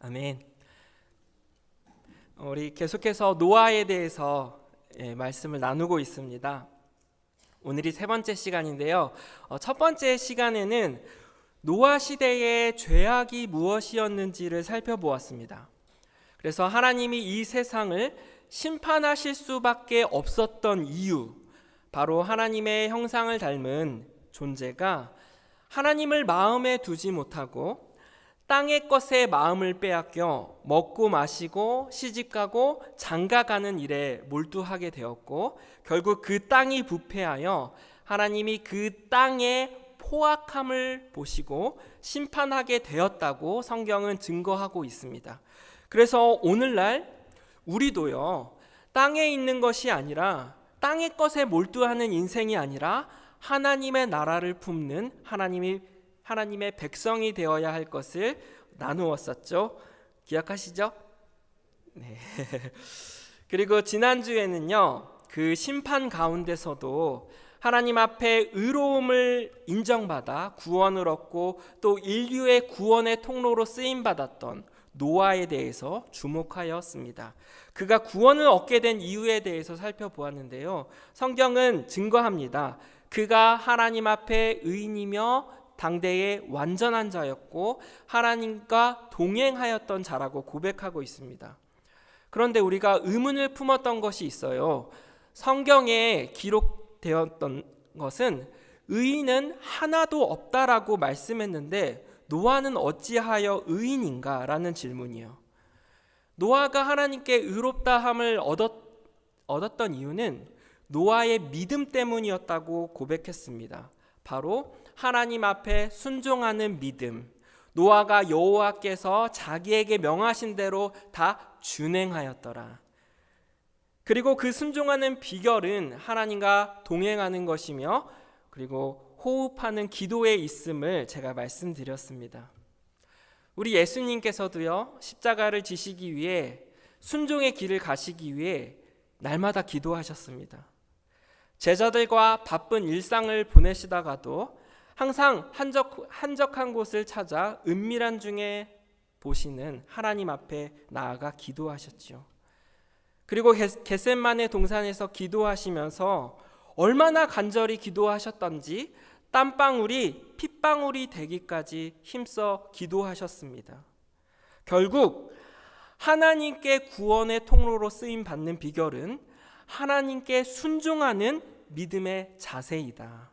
아멘. 우리 계속해서 노아에 대해서 말씀을 나누고 있습니다. 오늘이 세 번째 시간인데요. 첫 번째 시간에는 노아 시대의 죄악이 무엇이었는지를 살펴보았습니다. 그래서 하나님이 이 세상을 심판하실 수밖에 없었던 이유, 바로 하나님의 형상을 닮은 존재가 하나님을 마음에 두지 못하고 땅의 것에 마음을 빼앗겨 먹고 마시고 시집가고 장가가는 일에 몰두하게 되었고, 결국 그 땅이 부패하여 하나님이 그 땅의 포악함을 보시고 심판하게 되었다고 성경은 증거하고 있습니다. 그래서 오늘날 우리도요, 땅에 있는 것이 아니라 땅의 것에 몰두하는 인생이 아니라 하나님의 나라를 품는 하나님의 백성이 되어야 할 것을 나누었었죠. 기억하시죠? 네. 그리고 지난주에는요, 그 심판 가운데서도 하나님 앞에 의로움을 인정받아 구원을 얻고 또 인류의 구원의 통로로 쓰임받았던 노아에 대해서 주목하였습니다. 그가 구원을 얻게 된 이유에 대해서 살펴보았는데요, 성경은 증거합니다. 그가 하나님 앞에 의인이며 당대의 완전한 자였고 하나님과 동행하였던 자라고 고백하고 있습니다. 그런데 우리가 의문을 품었던 것이 있어요. 성경에 기록되었던 것은 의인은 하나도 없다라고 말씀했는데 노아는 어찌하여 의인인가? 라는 질문이요. 노아가 하나님께 의롭다함을 얻었던 이유는 노아의 믿음 때문이었다고 고백했습니다. 바로 하나님 앞에 순종하는 믿음, 노아가 여호와께서 자기에게 명하신 대로 다 준행하였더라. 그리고 그 순종하는 비결은 하나님과 동행하는 것이며, 그리고 호흡하는 기도에 있음을 제가 말씀드렸습니다. 우리 예수님께서도요, 십자가를 지시기 위해 순종의 길을 가시기 위해 날마다 기도하셨습니다. 제자들과 바쁜 일상을 보내시다가도 항상 한적한 곳을 찾아 은밀한 중에 보시는 하나님 앞에 나아가 기도하셨지요. 그리고 겟셋마네 동산에서 기도하시면서 얼마나 간절히 기도하셨던지 땀방울이 핏방울이 되기까지 힘써 기도하셨습니다. 결국 하나님께 구원의 통로로 쓰임 받는 비결은 하나님께 순종하는 믿음의 자세이다.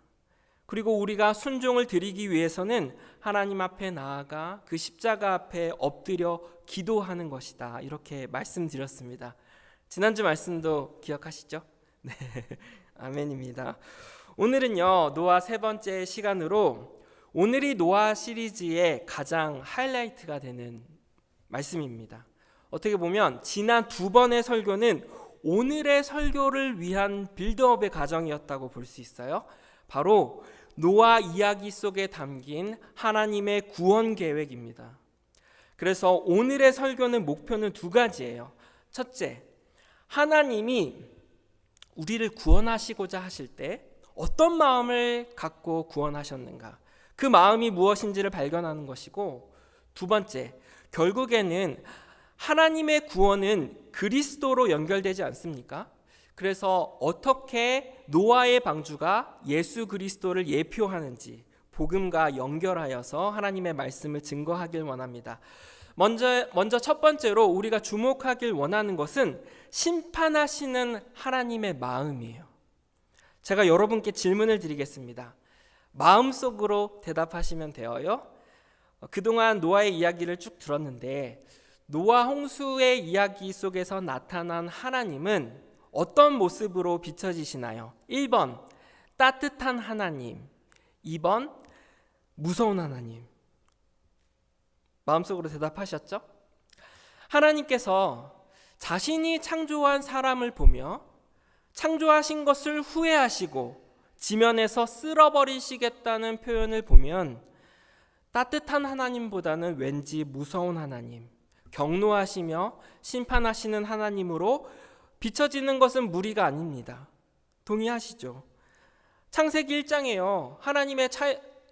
그리고 우리가 순종을 드리기 위해서는 하나님 앞에 나아가 그 십자가 앞에 엎드려 기도하는 것이다. 이렇게 말씀드렸습니다. 지난주 말씀도 기억하시죠? 네, 아멘입니다. 오늘은요, 노아 세 번째 시간으로 오늘이 노아 시리즈의 가장 하이라이트가 되는 말씀입니다. 어떻게 보면 지난 두 번의 설교는 오늘의 설교를 위한 빌드업의 과정이었다고 볼 수 있어요. 바로 노아 이야기 속에 담긴 하나님의 구원 계획입니다. 그래서 오늘의 설교는 목표는 두 가지예요. 첫째, 하나님이 우리를 구원하시고자 하실 때 어떤 마음을 갖고 구원하셨는가, 그 마음이 무엇인지를 발견하는 것이고, 두 번째, 결국에는 하나님의 구원은 그리스도로 연결되지 않습니까? 그래서 어떻게 노아의 방주가 예수 그리스도를 예표하는지 복음과 연결하여서 하나님의 말씀을 증거하길 원합니다. 먼저 첫 번째로 우리가 주목하길 원하는 것은 심판하시는 하나님의 마음이에요. 제가 여러분께 질문을 드리겠습니다. 마음속으로 대답하시면 돼요. 그동안 노아의 이야기를 쭉 들었는데 노아 홍수의 이야기 속에서 나타난 하나님은 어떤 모습으로 비춰지시나요? 1번 따뜻한 하나님, 2번 무서운 하나님. 마음속으로 대답하셨죠? 하나님께서 자신이 창조한 사람을 보며 창조하신 것을 후회하시고 지면에서 쓸어버리시겠다는 표현을 보면 따뜻한 하나님보다는 왠지 무서운 하나님, 경노하시며 심판하시는 하나님으로 비춰지는 것은 무리가 아닙니다. 동의하시죠? 창세기 1장에요. 하나님의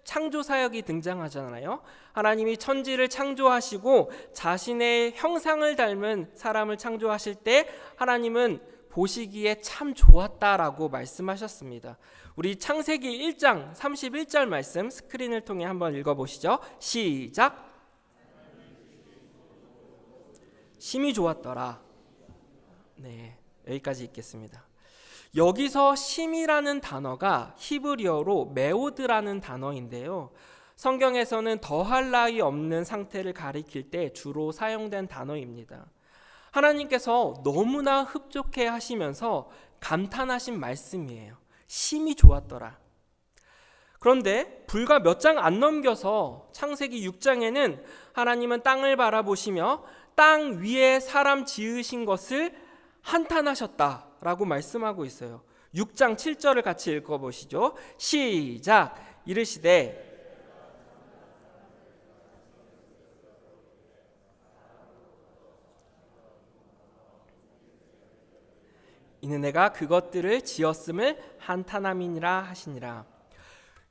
창조 사역이 등장하잖아요. 하나님이 천지를 창조하시고 자신의 형상을 닮은 사람을 창조하실 때 하나님은 보시기에 참 좋았다라고 말씀하셨습니다. 우리 창세기 1장 31절 말씀 스크린을 통해 한번 읽어보시죠. 시작. 심히 좋았더라. 네, 여기까지 읽겠습니다. 여기서 심이라는 단어가 히브리어로 메오드라는 단어인데요. 성경에서는 더할 나위 없는 상태를 가리킬 때 주로 사용된 단어입니다. 하나님께서 너무나 흡족해 하시면서 감탄하신 말씀이에요. 심히 좋았더라. 그런데 불과 몇 장 안 넘겨서 창세기 6장에는 하나님은 땅을 바라보시며 땅 위에 사람 지으신 것을 한탄하셨다라고 말씀하고 있어요. 6장 7절을 같이 읽어보시죠. 시작. 이르시되 이는 내가 그것들을 지었음을 한탄함이니라 하시니라.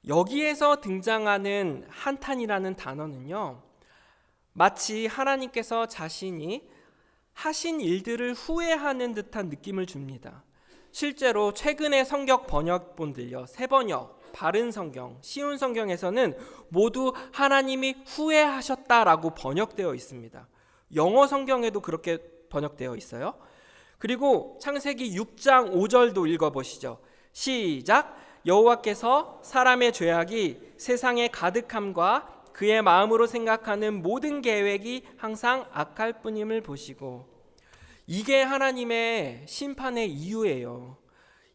여기에서 등장하는 한탄이라는 단어는요, 마치 하나님께서 자신이 하신 일들을 후회하는 듯한 느낌을 줍니다. 실제로 최근의 성경 번역본들요, 새번역, 바른성경, 쉬운 성경에서는 모두 하나님이 후회하셨다라고 번역되어 있습니다. 영어 성경에도 그렇게 번역되어 있어요. 그리고 창세기 6장 5절도 읽어보시죠. 시작. 여호와께서 사람의 죄악이 세상에 가득함과 그의 마음으로 생각하는 모든 계획이 항상 악할 뿐임을 보시고. 이게 하나님의 심판의 이유예요.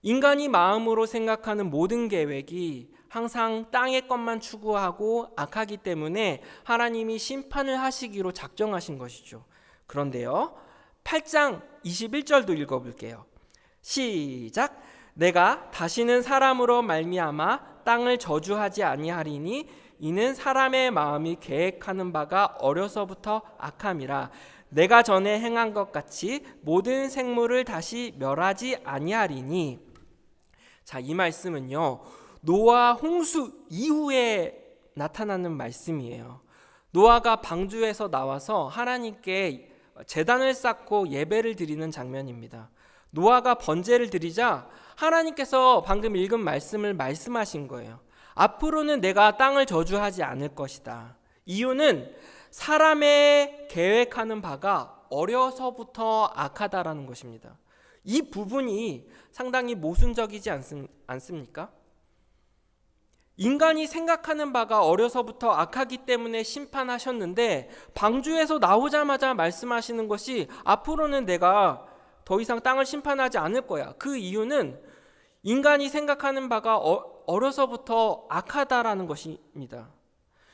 인간이 마음으로 생각하는 모든 계획이 항상 땅의 것만 추구하고 악하기 때문에 하나님이 심판을 하시기로 작정하신 것이죠. 그런데요, 8장 21절도 읽어볼게요. 시작. 내가 다시는 사람으로 말미암아 땅을 저주하지 아니하리니 이는 사람의 마음이 계획하는 바가 어려서부터 악함이라. 내가 전에 행한 것 같이 모든 생물을 다시 멸하지 아니하리니. 자, 이 말씀은요, 노아 홍수 이후에 나타나는 말씀이에요. 노아가 방주에서 나와서 하나님께 제단을 쌓고 예배를 드리는 장면입니다. 노아가 번제를 드리자 하나님께서 방금 읽은 말씀을 말씀하신 거예요. 앞으로는 내가 땅을 저주하지 않을 것이다. 이유는 사람의 계획하는 바가 어려서부터 악하다라는 것입니다. 이 부분이 상당히 모순적이지 않습니까? 인간이 생각하는 바가 어려서부터 악하기 때문에 심판하셨는데 방주에서 나오자마자 말씀하시는 것이 앞으로는 내가 더 이상 땅을 심판하지 않을 거야. 그 이유는 인간이 생각하는 바가 어려서부터 악하다라는 것입니다.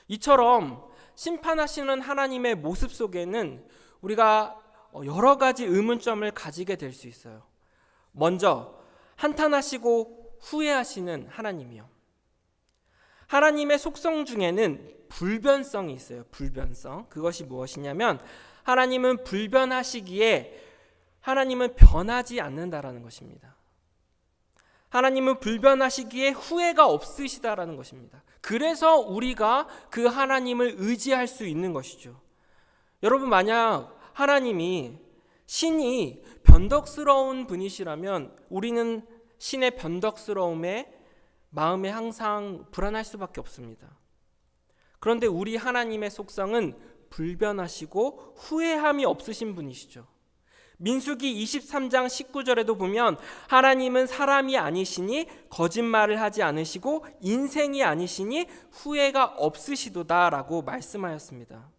이처럼 심판하시는 하나님의 모습 속에는 우리가 여러 가지 의문점을 가지게 될 수 있어요. 먼저 한탄하시고 후회하시는 하나님이요. 하나님의 속성 중에는 불변성이 있어요. 불변성. 그것이 무엇이냐면 하나님은 불변하시기에 하나님은 변하지 않는다라는 것입니다. 하나님은 불변하시기에 후회가 없으시다라는 것입니다. 그래서 우리가 그 하나님을 의지할 수 있는 것이죠. 여러분, 만약 하나님이 신이 변덕스러운 분이시라면 우리는 신의 변덕스러움에 마음에 항상 불안할 수밖에 없습니다. 그런데 우리 하나님의 속성은 불변하시고 후회함이 없으신 분이시죠. 민수기 23장 19절에도 보면 하나님은 사람이 아니시니 거짓말을 하지 않으시고 인생이 아니시니 후회가 없으시도다라고 말씀하였습니다.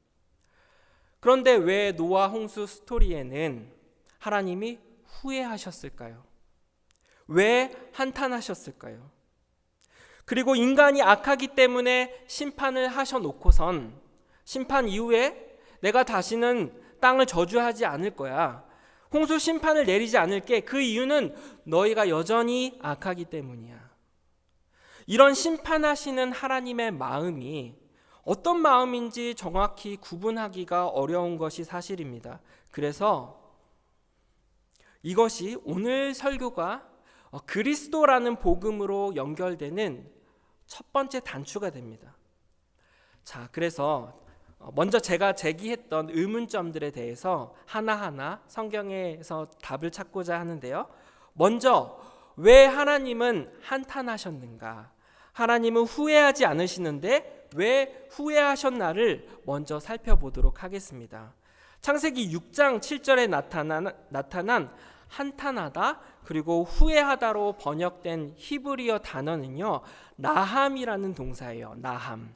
그런데 왜 노아 홍수 스토리에는 하나님이 후회하셨을까요? 왜 한탄하셨을까요? 그리고 인간이 악하기 때문에 심판을 하셔놓고선 심판 이후에 내가 다시는 땅을 저주하지 않을 거야. 홍수 심판을 내리지 않을게. 그 이유는 너희가 여전히 악하기 때문이야. 이런 심판하시는 하나님의 마음이 어떤 마음인지 정확히 구분하기가 어려운 것이 사실입니다. 그래서 이것이 오늘 설교가 그리스도라는 복음으로 연결되는 첫 번째 단추가 됩니다. 자, 그래서 먼저 제가 제기했던 의문점들에 대해서 하나하나 성경에서 답을 찾고자 하는데요. 먼저 왜 하나님은 한탄하셨는가? 하나님은 후회하지 않으시는데 왜 후회하셨나를 먼저 살펴보도록 하겠습니다. 창세기 6장 7절에 나타난 한탄하다 그리고 후회하다로 번역된 히브리어 단어는요, 나함이라는 동사예요. 나함.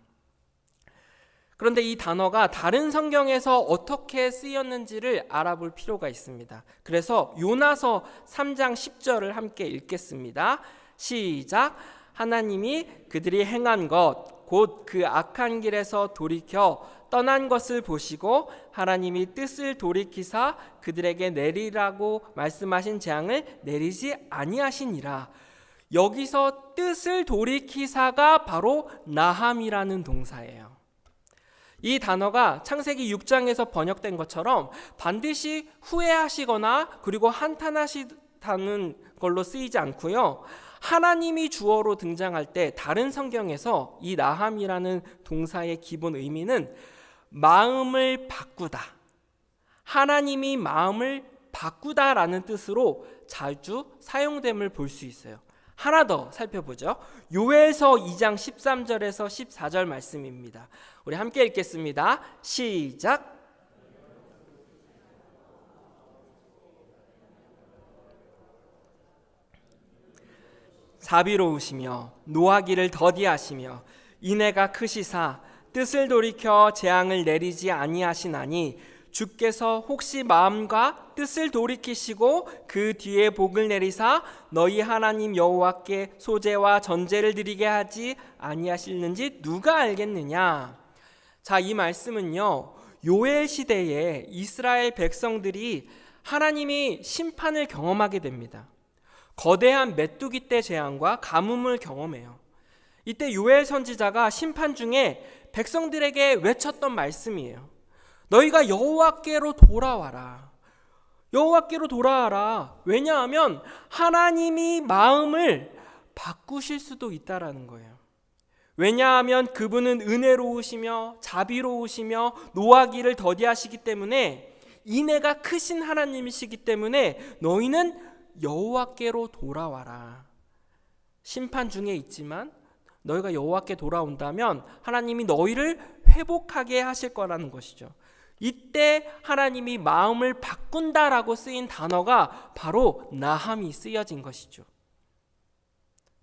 그런데 이 단어가 다른 성경에서 어떻게 쓰였는지를 알아볼 필요가 있습니다. 그래서 요나서 3장 10절을 함께 읽겠습니다. 시작. 하나님이 그들이 행한 것 곧 그 악한 길에서 돌이켜 떠난 것을 보시고 하나님이 뜻을 돌이키사 그들에게 내리라고 말씀하신 재앙을 내리지 아니하시니라. 여기서 뜻을 돌이키사가 바로 나함이라는 동사예요. 이 단어가 창세기 6장에서 번역된 것처럼 반드시 후회하시거나 그리고 한탄하시다는 걸로 쓰이지 않고요. 하나님이 주어로 등장할 때 다른 성경에서 이 나함이라는 동사의 기본 의미는 마음을 바꾸다, 하나님이 마음을 바꾸다라는 뜻으로 자주 사용됨을 볼 수 있어요. 하나 더 살펴보죠. 요엘서 2장 13절에서 14절 말씀입니다. 우리 함께 읽겠습니다. 시작. 자비로우시며 노하기를 더디하시며 인애가 크시사 뜻을 돌이켜 재앙을 내리지 아니하시나니 주께서 혹시 마음과 뜻을 돌이키시고 그 뒤에 복을 내리사 너희 하나님 여호와께 소제와 전제를 드리게 하지 아니하실는지 누가 알겠느냐. 자, 이 말씀은요, 요엘 시대에 이스라엘 백성들이 하나님이 심판을 경험하게 됩니다. 거대한 메뚜기 떼 재앙과 가뭄을 경험해요. 이때 요엘 선지자가 심판 중에 백성들에게 외쳤던 말씀이에요. 너희가 여호와께로 돌아와라. 여호와께로 돌아와라. 왜냐하면 하나님이 마음을 바꾸실 수도 있다라는 거예요. 왜냐하면 그분은 은혜로우시며 자비로우시며 노하기를 더디하시기 때문에 인애가 크신 하나님이시기 때문에 너희는 여호와께로 돌아와라. 심판 중에 있지만 너희가 여호와께 돌아온다면 하나님이 너희를 회복하게 하실 거라는 것이죠. 이때 하나님이 마음을 바꾼다라고 쓰인 단어가 바로 나함이 쓰여진 것이죠.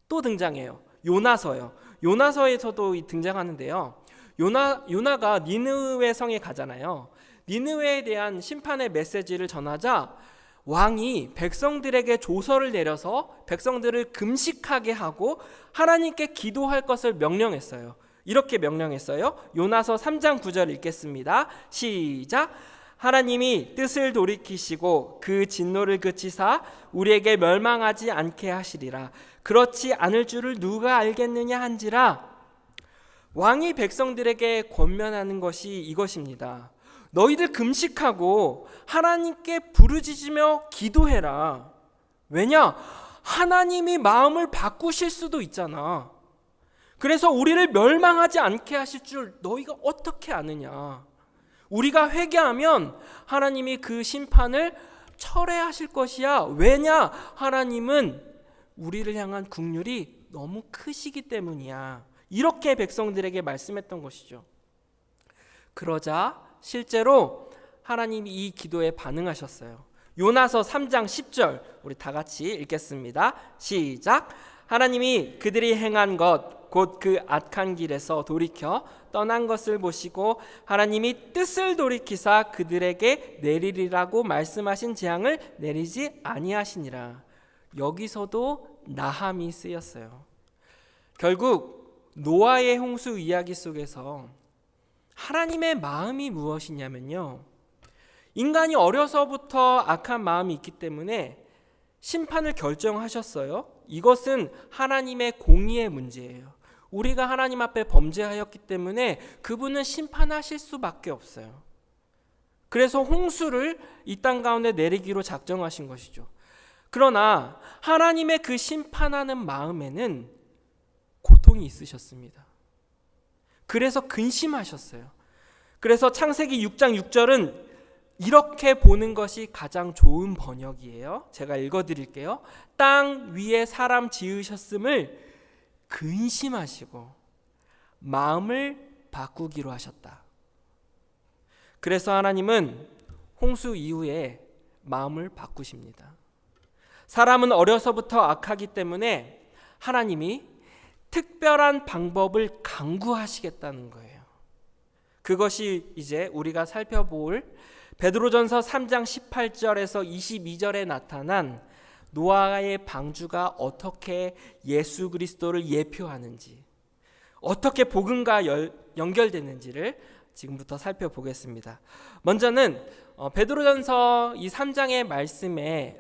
또 등장해요. 요나서요. 요나서에서도 등장하는데요. 요나가 니느웨 성에 가잖아요. 니느웨에 대한 심판의 메시지를 전하자 왕이 백성들에게 조서를 내려서 백성들을 금식하게 하고 하나님께 기도할 것을 명령했어요. 이렇게 명령했어요. 요나서 3장 9절 읽겠습니다. 시작. 하나님이 뜻을 돌이키시고 그 진노를 그치사 우리에게 멸망하지 않게 하시리라. 그렇지 않을 줄을 누가 알겠느냐 한지라. 왕이 백성들에게 권면하는 것이 이것입니다. 너희들 금식하고 하나님께 부르짖으며 기도해라. 왜냐? 하나님이 마음을 바꾸실 수도 있잖아. 그래서 우리를 멸망하지 않게 하실 줄 너희가 어떻게 아느냐. 우리가 회개하면 하나님이 그 심판을 철회하실 것이야. 왜냐? 하나님은 우리를 향한 긍휼이 너무 크시기 때문이야. 이렇게 백성들에게 말씀했던 것이죠. 그러자 실제로 하나님이 이 기도에 반응하셨어요. 요나서 3장 10절 우리 다 같이 읽겠습니다. 시작. 하나님이 그들이 행한 것 곧 그 악한 길에서 돌이켜 떠난 것을 보시고 하나님이 뜻을 돌이키사 그들에게 내리리라고 말씀하신 재앙을 내리지 아니하시니라. 여기서도 나함이 쓰였어요. 결국 노아의 홍수 이야기 속에서 하나님의 마음이 무엇이냐면요, 인간이 어려서부터 악한 마음이 있기 때문에 심판을 결정하셨어요. 이것은 하나님의 공의의 문제예요. 우리가 하나님 앞에 범죄하였기 때문에 그분은 심판하실 수밖에 없어요. 그래서 홍수를 이 땅 가운데 내리기로 작정하신 것이죠. 그러나 하나님의 그 심판하는 마음에는 고통이 있으셨습니다. 그래서 근심하셨어요. 그래서 창세기 6장 6절은 이렇게 보는 것이 가장 좋은 번역이에요. 제가 읽어드릴게요. 땅 위에 사람 지으셨음을 근심하시고 마음을 바꾸기로 하셨다. 그래서 하나님은 홍수 이후에 마음을 바꾸십니다. 사람은 어려서부터 악하기 때문에 하나님이 특별한 방법을 강구하시겠다는 거예요. 그것이 이제 우리가 살펴볼 베드로전서 3장 18절에서 22절에 나타난 노아의 방주가 어떻게 예수 그리스도를 예표하는지, 어떻게 복음과 연결되는지를 지금부터 살펴보겠습니다. 먼저는 베드로전서 이 3장의 말씀의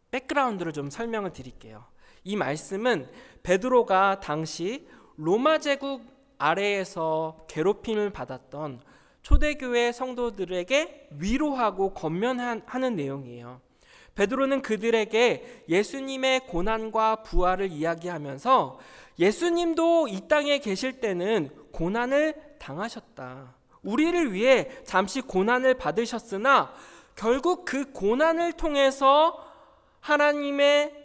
백그라운드를 좀 설명을 드릴게요. 이 말씀은 베드로가 당시 로마 제국 아래에서 괴롭힘을 받았던 초대교회 성도들에게 위로하고 권면하는 내용이에요. 베드로는 그들에게 예수님의 고난과 부활을 이야기하면서 예수님도 이 땅에 계실 때는 고난을 당하셨다. 우리를 위해 잠시 고난을 받으셨으나 결국 그 고난을 통해서 하나님의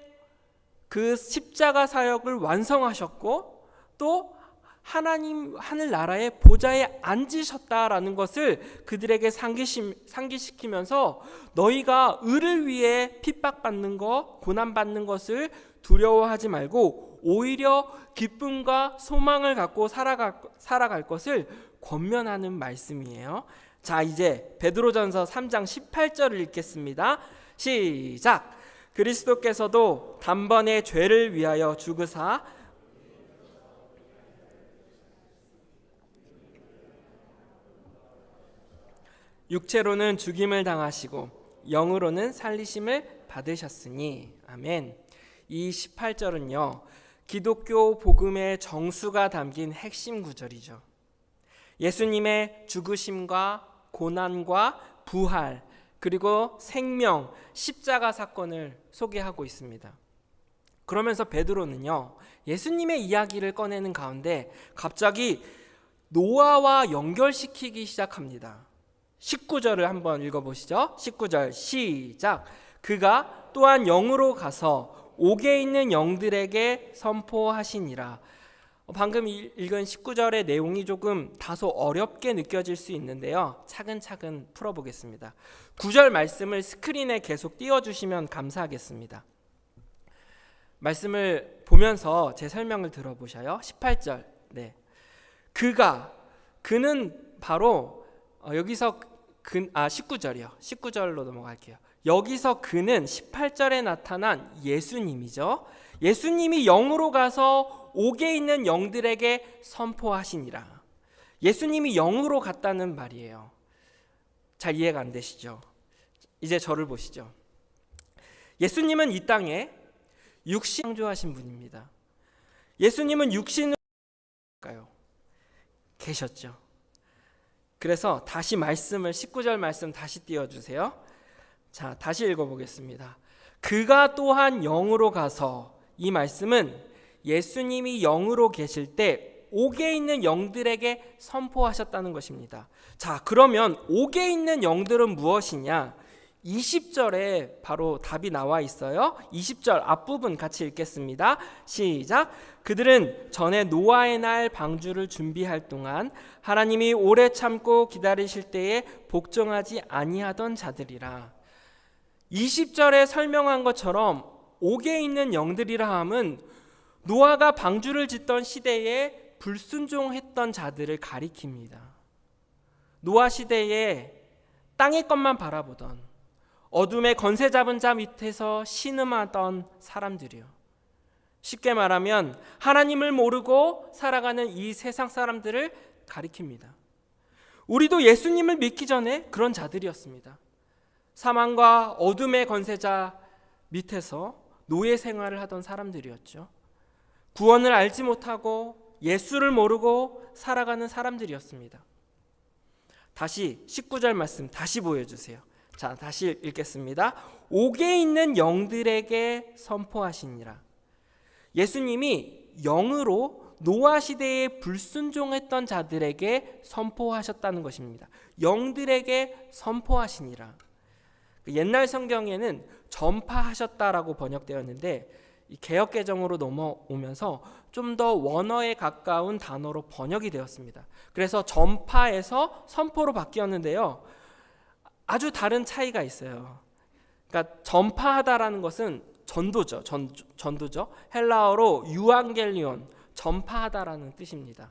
그 십자가 사역을 완성하셨고 또 하나님 하늘나라의 보좌에 앉으셨다라는 것을 그들에게 상기시키면서 너희가 의를 위해 핍박받는 것, 고난받는 것을 두려워하지 말고 오히려 기쁨과 소망을 갖고 살아갈 것을 권면하는 말씀이에요. 자, 이제 베드로전서 3장 18절을 읽겠습니다. 시작. 그리스도께서도 단번에 죄를 위하여 죽으사 육체로는 죽임을 당하시고 영으로는 살리심을 받으셨으니. 아멘. 이 18절은요, 기독교 복음의 정수가 담긴 핵심 구절이죠. 예수님의 죽으심과 고난과 부활, 그리고 생명, 십자가 사건을 소개하고 있습니다. 그러면서 베드로는요, 예수님의 이야기를 꺼내는 가운데 갑자기 노아와 연결시키기 시작합니다. 19절을 한번 읽어보시죠. 19절 시작. 그가 또한 영으로 가서 옥에 있는 영들에게 선포하시니라. 방금 읽은 19절의 내용이 조금 다소 어렵게 느껴질 수 있는데요, 차근차근 풀어보겠습니다. 9절 말씀을 스크린에 계속 띄워주시면 감사하겠습니다. 말씀을 보면서 제 설명을 들어보셔요. 18절. 네. 그는 바로 여기서 19절이요. 19절로 넘어갈게요. 여기서 그는 18절에 나타난 예수님이죠. 예수님이 영으로 가서 옥에 있는 영들에게 선포하시니라. 예수님이 영으로 갔다는 말이에요. 잘 이해가 안 되시죠? 이제 저를 보시죠. 예수님은 이 땅에 육신 창조하신 분입니다. 예수님은 육신으로 계셨죠. 그래서 다시 말씀을 19절 말씀 다시 띄워주세요. 자, 다시 읽어보겠습니다. 그가 또한 영으로 가서, 이 말씀은 예수님이 영으로 계실 때 옥에 있는 영들에게 선포하셨다는 것입니다. 자, 그러면 옥에 있는 영들은 무엇이냐? 20절에 바로 답이 나와 있어요. 20절 앞부분 같이 읽겠습니다. 시작. 그들은 전에 노아의 날 방주를 준비할 동안 하나님이 오래 참고 기다리실 때에 복종하지 아니하던 자들이라. 20절에 설명한 것처럼 옥에 있는 영들이라 함은 노아가 방주를 짓던 시대에 불순종했던 자들을 가리킵니다. 노아 시대에 땅의 것만 바라보던, 어둠의 권세 잡은 자 밑에서 신음하던 사람들이요. 쉽게 말하면 하나님을 모르고 살아가는 이 세상 사람들을 가리킵니다. 우리도 예수님을 믿기 전에 그런 자들이었습니다. 사망과 어둠의 권세자 밑에서 노예 생활을 하던 사람들이었죠. 구원을 알지 못하고 예수를 모르고 살아가는 사람들이었습니다. 다시 19절 말씀 다시 보여주세요. 자, 다시 읽겠습니다. 옥에 있는 영들에게 선포하시니라. 예수님이 영으로 노아 시대에 불순종했던 자들에게 선포하셨다는 것입니다. 영들에게 선포하시니라. 옛날 성경에는 전파하셨다라고 번역되었는데 이 개역 개정으로 넘어오면서 좀 더 원어에 가까운 단어로 번역이 되었습니다. 그래서 전파에서 선포로 바뀌었는데요. 아주 다른 차이가 있어요. 그러니까 전파하다라는 것은 전도죠. 전도죠. 헬라어로 유앙겔리온, 전파하다라는 뜻입니다.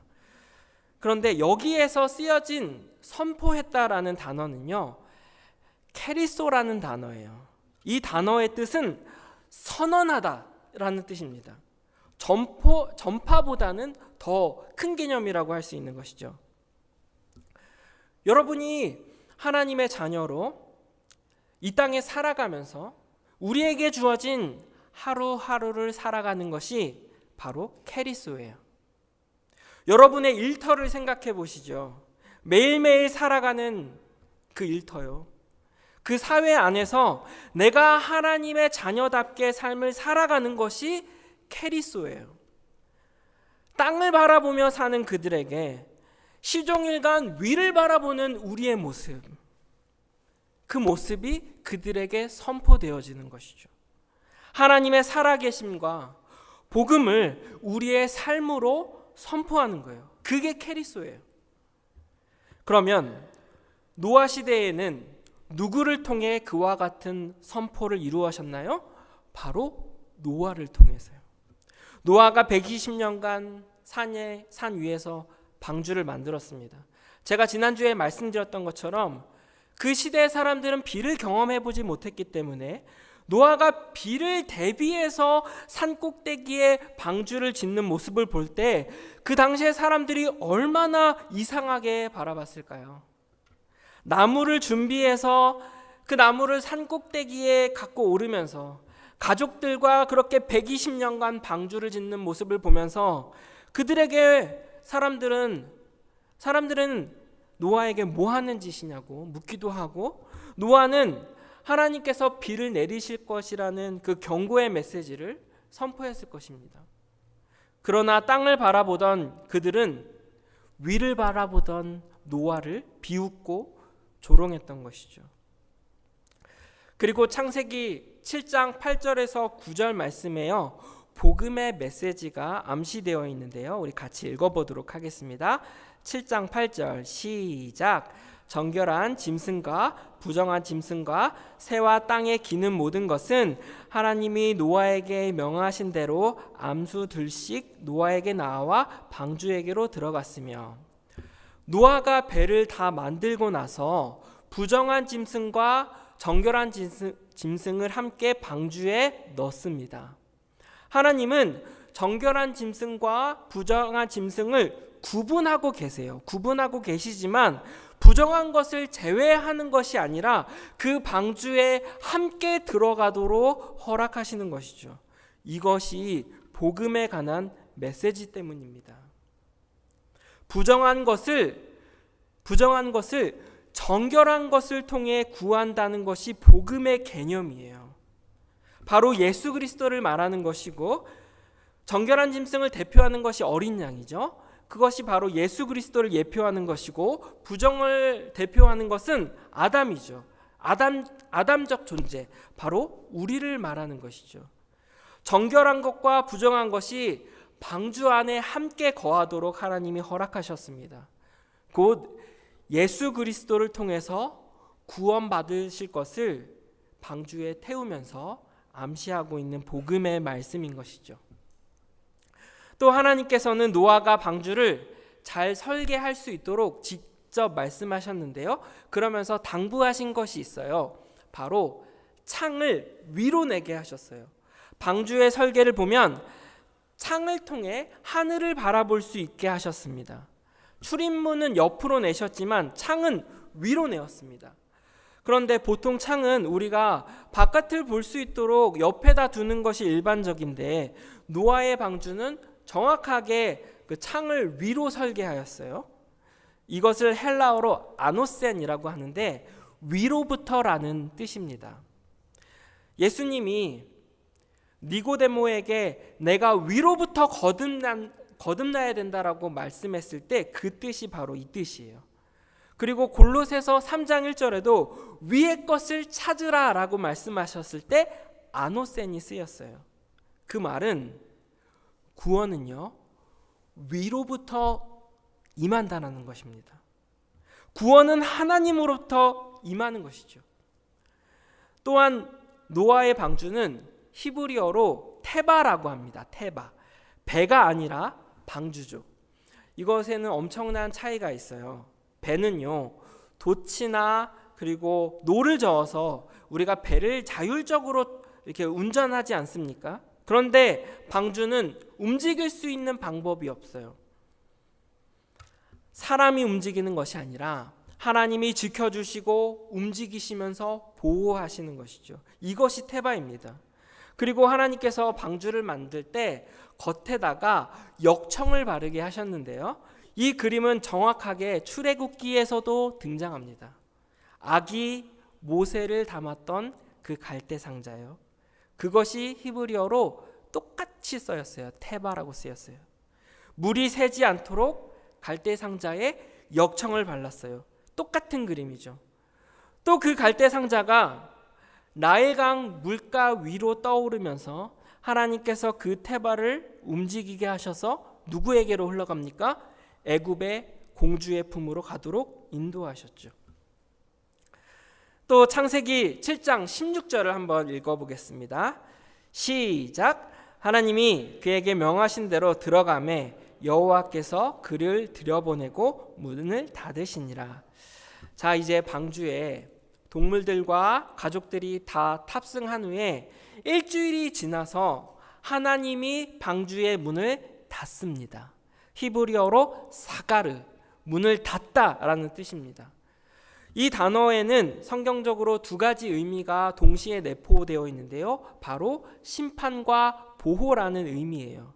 그런데 여기에서 쓰여진 선포했다라는 단어는요, 케리소라는 단어예요. 이 단어의 뜻은 선언하다라는 뜻입니다. 전파보다는 더 큰 개념이라고 할 수 있는 것이죠. 여러분이 하나님의 자녀로 이 땅에 살아가면서 우리에게 주어진 하루하루를 살아가는 것이 바로 케리소예요. 여러분의 일터를 생각해 보시죠. 매일매일 살아가는 그 일터요. 그 사회 안에서 내가 하나님의 자녀답게 삶을 살아가는 것이 케리소예요. 땅을 바라보며 사는 그들에게 시종일관 위를 바라보는 우리의 모습, 그 모습이 그들에게 선포되어지는 것이죠. 하나님의 살아계심과 복음을 우리의 삶으로 선포하는 거예요. 그게 케리소예요. 그러면 노아 시대에는 누구를 통해 그와 같은 선포를 이루었나요? 바로 노아를 통해서요. 노아가 120년간 산 위에서 방주를 만들었습니다. 제가 지난주에 말씀드렸던 것처럼 그 시대의 사람들은 비를 경험해 보지 못했기 때문에 노아가 비를 대비해서 산 꼭대기에 방주를 짓는 모습을 볼 때 그 당시의 사람들이 얼마나 이상하게 바라봤을까요? 나무를 준비해서 그 나무를 산 꼭대기에 갖고 오르면서 가족들과 그렇게 120년간 방주를 짓는 모습을 보면서 그들에게 사람들은 노아에게 뭐 하는 짓이냐고 묻기도 하고, 노아는 하나님께서 비를 내리실 것이라는 그 경고의 메시지를 선포했을 것입니다. 그러나 땅을 바라보던 그들은 위를 바라보던 노아를 비웃고 조롱했던 것이죠. 그리고 창세기 7장 8절에서 9절 말씀에요, 복음의 메시지가 암시되어 있는데요. 우리 같이 읽어보도록 하겠습니다. 7장 8절 시작. 정결한 짐승과 부정한 짐승과 새와 땅에 기는 모든 것은 하나님이 노아에게 명하신 대로 암수 둘씩 노아에게 나와 방주에게로 들어갔으며, 노아가 배를 다 만들고 나서 부정한 짐승과 정결한 짐승을 함께 방주에 넣습니다. 하나님은 정결한 짐승과 부정한 짐승을 구분하고 계세요. 구분하고 계시지만 부정한 것을 제외하는 것이 아니라 그 방주에 함께 들어가도록 허락하시는 것이죠. 이것이 복음에 관한 메시지 때문입니다. 부정한 것을 정결한 것을 통해 구한다는 것이 복음의 개념이에요. 바로 예수 그리스도를 말하는 것이고, 정결한 짐승을 대표하는 것이 어린 양이죠. 그것이 바로 예수 그리스도를 예표하는 것이고, 부정을 대표하는 것은 아담이죠. 아담적 존재, 바로 우리를 말하는 것이죠. 정결한 것과 부정한 것이 방주 안에 함께 거하도록 하나님이 허락하셨습니다. 곧 예수 그리스도를 통해서 구원받으실 것을 방주에 태우면서 암시하고 있는 복음의 말씀인 것이죠. 또 하나님께서는 노아가 방주를 잘 설계할 수 있도록 직접 말씀하셨는데요. 그러면서 당부하신 것이 있어요. 바로 창을 위로 내게 하셨어요. 방주의 설계를 보면 창을 통해 하늘을 바라볼 수 있게 하셨습니다. 출입문은 옆으로 내셨지만 창은 위로 내었습니다. 그런데 보통 창은 우리가 바깥을 볼 수 있도록 옆에다 두는 것이 일반적인데, 노아의 방주는 정확하게 그 창을 위로 설계하였어요. 이것을 헬라어로 아노센이라고 하는데 위로부터라는 뜻입니다. 예수님이 니고데모에게 내가 위로부터 거듭나야 된다라고 말씀했을 때 그 뜻이 바로 이 뜻이에요. 그리고 골로새서 3장 1절에도 위의 것을 찾으라라고 말씀하셨을 때 아노센이 쓰였어요. 그 말은 구원은요, 위로부터 임한다는 것입니다. 구원은 하나님으로부터 임하는 것이죠. 또한 노아의 방주는 히브리어로 테바라고 합니다. 테바. 배가 아니라 방주죠. 이것에는 엄청난 차이가 있어요. 배는요, 돛이나 그리고 노를 저어서 우리가 배를 자율적으로 이렇게 운전하지 않습니까? 그런데 방주는 움직일 수 있는 방법이 없어요. 사람이 움직이는 것이 아니라 하나님이 지켜주시고 움직이시면서 보호하시는 것이죠. 이것이 테바입니다. 그리고 하나님께서 방주를 만들 때 겉에다가 역청을 바르게 하셨는데요, 이 그림은 정확하게 출애굽기에서도 등장합니다. 아기 모세를 담았던 그 갈대 상자예요. 그것이 히브리어로 똑같이 쓰였어요. 테바라고 쓰였어요. 물이 새지 않도록 갈대 상자에 역청을 발랐어요. 똑같은 그림이죠. 또 그 갈대 상자가 나일강 물가 위로 떠오르면서 하나님께서 그 테바를 움직이게 하셔서 누구에게로 흘러갑니까? 애굽의 공주의 품으로 가도록 인도하셨죠. 또 창세기 7장 16절을 한번 읽어보겠습니다. 시작. 하나님이 그에게 명하신 대로 들어가매 여호와께서 그를 들여보내고 문을 닫으시니라. 자, 이제 방주에 동물들과 가족들이 다 탑승한 후에 일주일이 지나서 하나님이 방주의 문을 닫습니다. 히브리어로 사가르, 문을 닫다라는 뜻입니다. 이 단어에는 성경적으로 두 가지 의미가 동시에 내포되어 있는데요, 바로 심판과 보호라는 의미예요.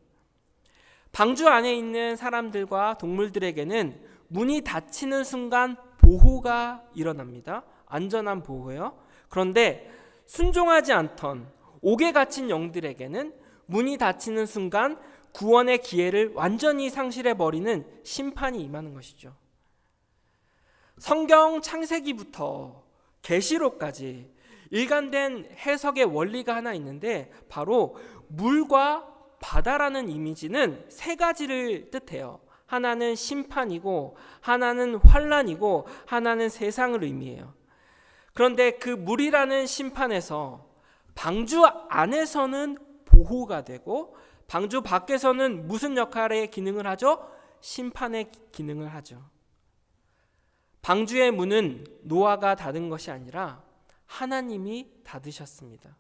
방주 안에 있는 사람들과 동물들에게는 문이 닫히는 순간 보호가 일어납니다. 안전한 보호요. 그런데 순종하지 않던 옥에 갇힌 영들에게는 문이 닫히는 순간 구원의 기회를 완전히 상실해버리는 심판이 임하는 것이죠. 성경 창세기부터 계시록까지 일관된 해석의 원리가 하나 있는데, 바로 물과 바다라는 이미지는 세 가지를 뜻해요. 하나는 심판이고, 하나는 환란이고, 하나는 세상을 의미해요. 그런데 그 물이라는 심판에서 방주 안에서는 보호가 되고, 방주 밖에서는 무슨 역할의 기능을 하죠? 심판의 기능을 하죠. 방주의 문은 노아가 닫은 것이 아니라 하나님이 닫으셨습니다.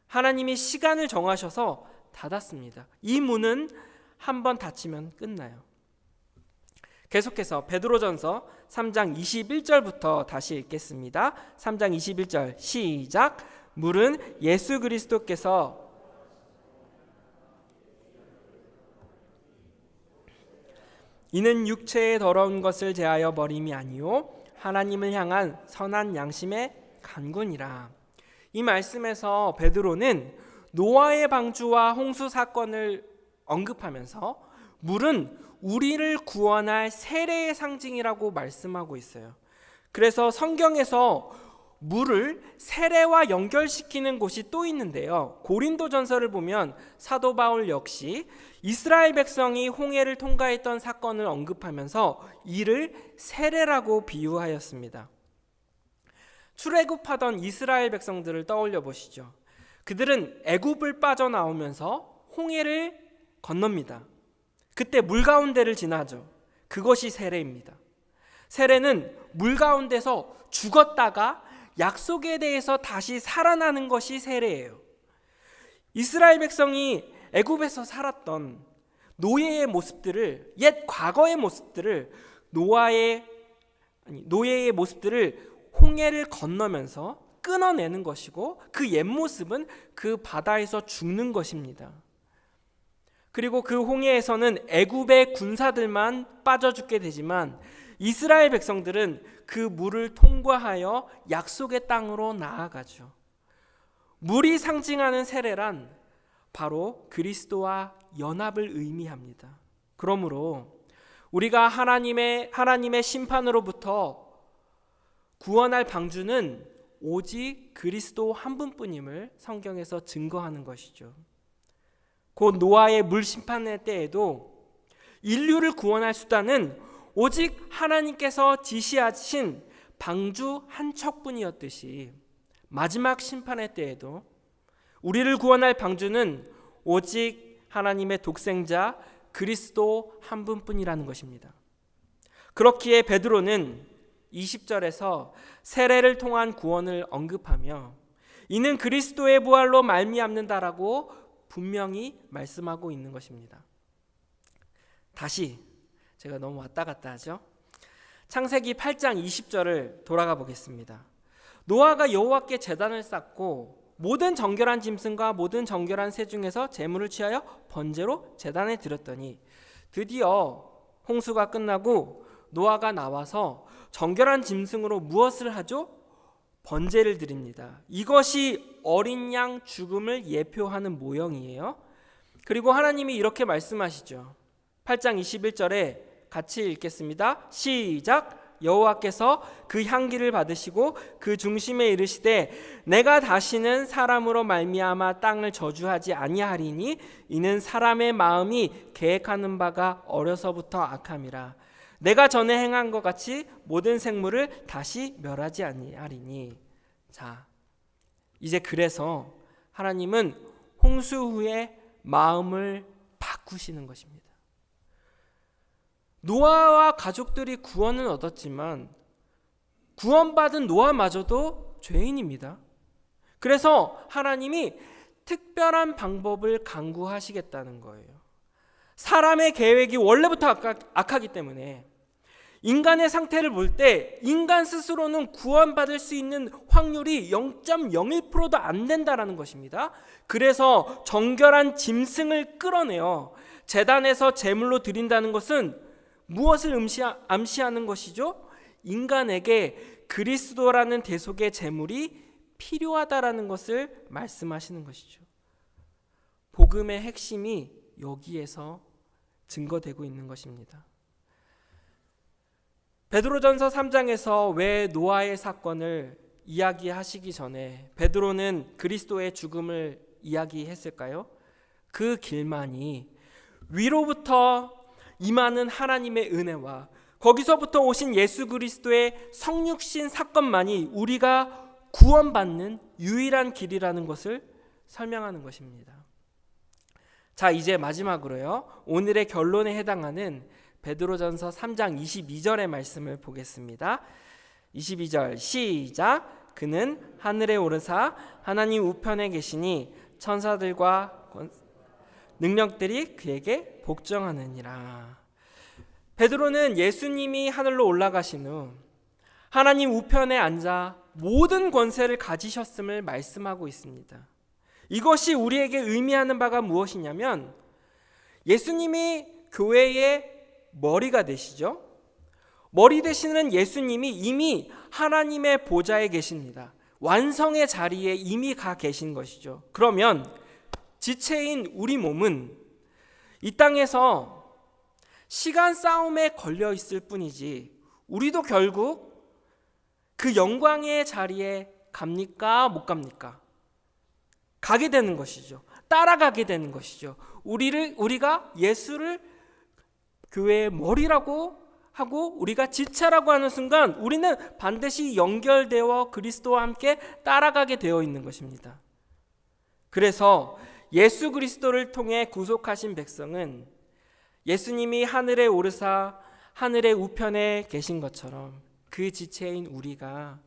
하나님이 시간을 정하셔서 닫았습니다. 이 문은 한번 닫히면 끝나요. 계속해서 베드로전서 3장 21절부터 다시 읽겠습니다. 3장 21절 시작. 물은 예수 그리스도께서 이는 육체의 더러운 것을 제하여 버림이 아니요 하나님을 향한 선한 양심의 간군이라. 이 말씀에서 베드로는 노아의 방주와 홍수 사건을 언급하면서 물은 우리를 구원할 세례의 상징이라고 말씀하고 있어요. 그래서 성경에서 물을 세례와 연결시키는 곳이 또 있는데요, 고린도전서를 보면 사도 바울 역시 이스라엘 백성이 홍해를 통과했던 사건을 언급하면서 이를 세례라고 비유하였습니다. 출애굽하던 이스라엘 백성들을 떠올려 보시죠. 그들은 애굽을 빠져나오면서 홍해를 건넙니다. 그때 물 가운데를 지나죠. 그것이 세례입니다. 세례는 물 가운데서 죽었다가 약속에 대해서 다시 살아나는 것이 세례예요. 이스라엘 백성이 애굽에서 살았던 노예의 모습들을, 옛 과거의 모습들을, 노예의 모습들을 홍해를 건너면서 끊어내는 것이고, 그 옛 모습은 그 바다에서 죽는 것입니다. 그리고 그 홍해에서는 애굽의 군사들만 빠져 죽게 되지만 이스라엘 백성들은 그 물을 통과하여 약속의 땅으로 나아가죠. 물이 상징하는 세례란 바로 그리스도와 연합을 의미합니다. 그러므로 우리가 하나님의 심판으로부터 구원할 방주는 오직 그리스도 한 분뿐임을 성경에서 증거하는 것이죠. 곧 노아의 물 심판의 때에도 인류를 구원할 수단은 오직 하나님께서 지시하신 방주 한 척뿐이었듯이 마지막 심판의 때에도 우리를 구원할 방주는 오직 하나님의 독생자 그리스도 한 분뿐이라는 것입니다. 그렇기에 베드로는 20절에서 세례를 통한 구원을 언급하며 이는 그리스도의 부활로 말미암는다라고 분명히 말씀하고 있는 것입니다. 다시 제가 너무 왔다 갔다 하죠. 창세기 8장 20절을 돌아가 보겠습니다. 노아가 여호와께 제단을 쌓고 모든 정결한 짐승과 모든 정결한 새 중에서 제물을 취하여 번제로 제단에 드렸더니 드디어 홍수가 끝나고 노아가 나와서 정결한 짐승으로 무엇을 하죠? 번제를 드립니다. 이것이 어린 양 죽음을 예표하는 모형이에요. 그리고 하나님이 이렇게 말씀하시죠. 8장 21절에 같이 읽겠습니다. 시작. 여호와께서 그 향기를 받으시고 그 중심에 이르시되 내가 다시는 사람으로 말미암아 땅을 저주하지 아니하리니 이는 사람의 마음이 계획하는 바가 어려서부터 악함이라. 내가 전에 행한 것 같이 모든 생물을 다시 멸하지 아니하리니. 자, 이제 그래서 하나님은 홍수 후에 마음을 바꾸시는 것입니다. 노아와 가족들이 구원은 얻었지만 구원받은 노아마저도 죄인입니다. 그래서 하나님이 특별한 방법을 강구하시겠다는 거예요. 사람의 계획이 원래부터 악하기 때문에 인간의 상태를 볼 때 인간 스스로는 구원받을 수 있는 확률이 0.01%도 안 된다는 것입니다. 그래서 정결한 짐승을 끌어내어 제단에서 제물로 드린다는 것은 무엇을 암시하는 것이죠? 인간에게 그리스도라는 대속의 제물이 필요하다라는 것을 말씀하시는 것이죠. 복음의 핵심이 여기에서 증거되고 있는 것입니다. 베드로전서 3장에서 왜 노아의 사건을 이야기하시기 전에 베드로는 그리스도의 죽음을 이야기했을까요? 그 길만이 위로부터 임하는 하나님의 은혜와 거기서부터 오신 예수 그리스도의 성육신 사건만이 우리가 구원받는 유일한 길이라는 것을 설명하는 것입니다. 자, 이제 마지막으로요. 오늘의 결론에 해당하는 베드로전서 3장 22절의 말씀을 보겠습니다. 22절 시작. 그는 하늘에 오르사 하나님 우편에 계시니 천사들과 능력들이 그에게 복종하느니라. 베드로는 예수님이 하늘로 올라가신 후 하나님 우편에 앉아 모든 권세를 가지셨음을 말씀하고 있습니다. 이것이 우리에게 의미하는 바가 무엇이냐면 예수님이 교회의 머리가 되시죠. 머리 되시는 예수님이 이미 하나님의 보좌에 계십니다. 완성의 자리에 이미 가 계신 것이죠. 그러면 지체인 우리 몸은 이 땅에서 시간 싸움에 걸려 있을 뿐이지 우리도 결국 그 영광의 자리에 갑니까? 못 갑니까? 가게 되는 것이죠. 따라가게 되는 것이죠. 우리가 예수를 교회의 머리라고 하고 우리가 지체라고 하는 순간 우리는 반드시 연결되어 그리스도와 함께 따라가게 되어 있는 것입니다. 그래서 예수 그리스도를 통해 구속하신 백성은 예수님이 하늘에 오르사 하늘의 우편에 계신 것처럼 그 지체인 우리가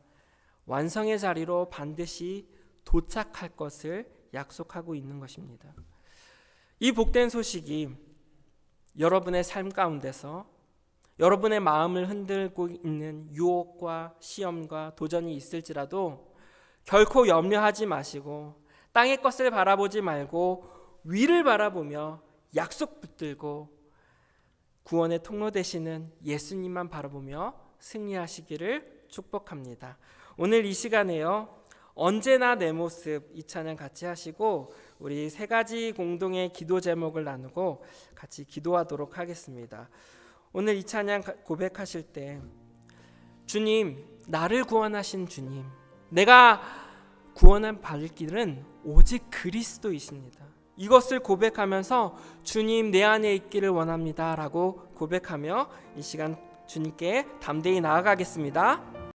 완성의 자리로 반드시 도착할 것을 약속하고 있는 것입니다. 이 복된 소식이 여러분의 삶 가운데서 여러분의 마음을 흔들고 있는 유혹과 시험과 도전이 있을지라도 결코 염려하지 마시고 땅의 것을 바라보지 말고 위를 바라보며 약속 붙들고 구원의 통로 되시는 예수님만 바라보며 승리하시기를 축복합니다. 오늘 이 시간에요. 언제나 내 모습 이 찬양 같이 하시고 우리 세 가지 공동의 기도 제목을 나누고 같이 기도하도록 하겠습니다. 오늘 이 찬양 고백하실 때 주님, 나를 구원하신 주님, 내가 구원을 받을 길은 오직 그리스도이십니다. 이것을 고백하면서 주님 내 안에 있기를 원합니다 라고 고백하며 이 시간 주님께 담대히 나아가겠습니다.